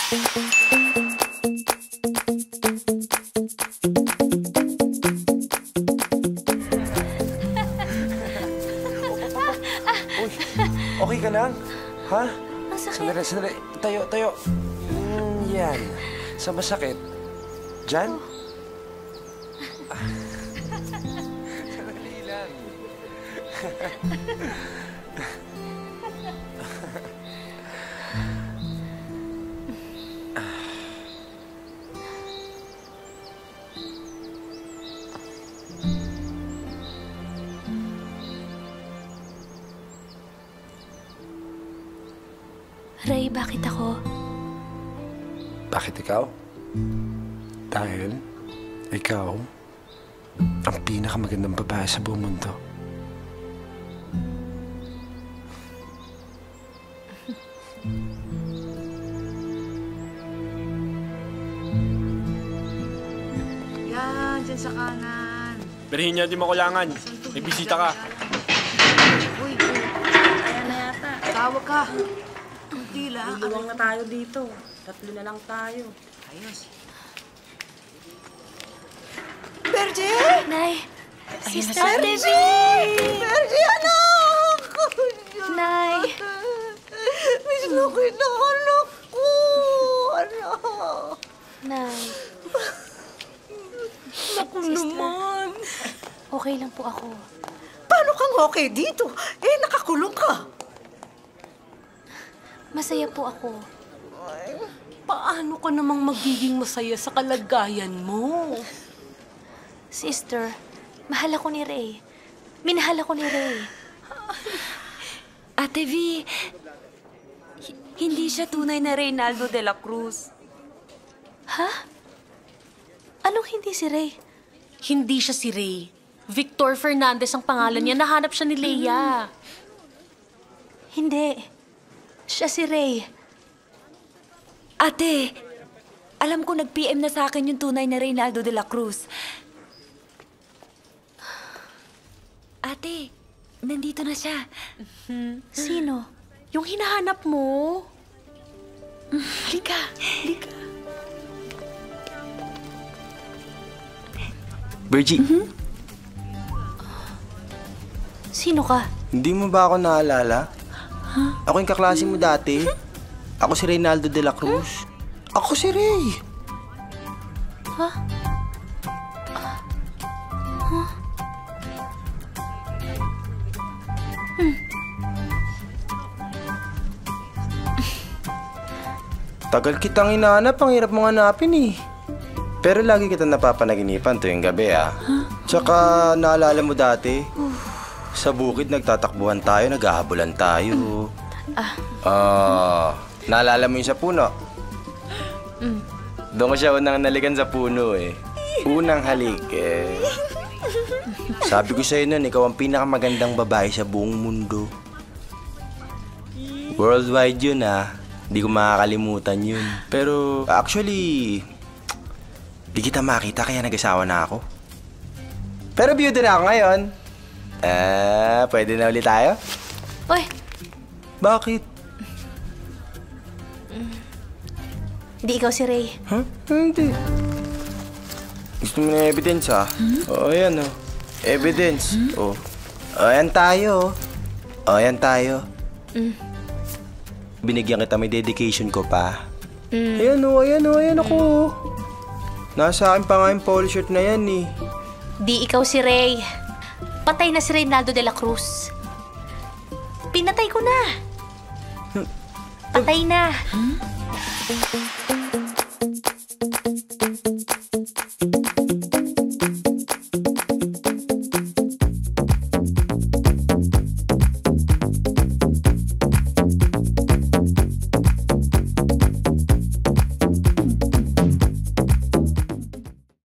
Okay ka lang? Ha? Ang sakit. Sandali. Tayo. Yan. Sa masakit? Diyan? Sandali lang. Ray, bakit ako? Bakit ikaw? Dahil ikaw ang pinakamagandang babae sa buong mundo. Yan, dyan sa kanan. Berihin niya, di mo kailangan. May bisita ka. Uy, ayan na yata. Tawag ka. Hindi lang. Iluwang na tayo dito. 3 na lang tayo. Ayos. Bergie! Nay! Sister Bergie! Debbie! Bergie, anak! Nay! Miss na ko yung anak ko! Anak! Nay, Naku naman! okay lang po ako. Paano kang okay dito? Nakakulong ka. Masaya po ako. Paano ka namang magiging masaya sa kalagayan mo? Sister, mahal ako ni Ray. Minahal ako ni Ray. Ate V, hindi siya tunay na Reynaldo de la Cruz. Ha? Anong hindi si Ray? Hindi siya si Ray. Victor Fernandez ang pangalan niya. Nahanap siya ni Leia. Hindi. Siya si Ray. Ate, alam ko nag-PM na sa akin yung tunay na Reynaldo de la Cruz. Ate, nandito na siya. Sino? Yung hinahanap mo. Halika. Bergie, Sino ka? Hindi mo ba ako naalala? Ako yung kaklase mo dati. Ako si Reynaldo de la Cruz. Ako si Ray. Ha? Tagal kitang hinahanap, ang hirap mong hanapin eh. Pero lagi kita napapanaginipan tuwing gabi ah. Tsaka naalala mo dati, sa bukid nagtatakbuhan tayo, naghahabulan tayo. Naalala mo yung sa puno? Doon ko siya unang nalikan sa puno eh. Unang halik eh. Sabi ko sa'yo nun, ikaw ang pinakamagandang babae sa buong mundo. Worldwide yun ah. Di ko makakalimutan yun. Pero actually, di kita makita kaya nag-asawa na ako. Pero beauty na ako ngayon. Pwede na ulit tayo? Uy! Bakit? Di ikaw si Ray. Huh? Hindi. Gusto mo na evidence ah? Oo, ayan oh. Evidence. Oh. Ayan tayo. Ayan tayo. Binigyan kita, may dedication ko pa. Ayan ako. Nasa akin pa nga yung polo shirt na yan eh. Di ikaw si Ray. Patay na si Reynaldo de la Cruz. Pinatay ko na. Patay na.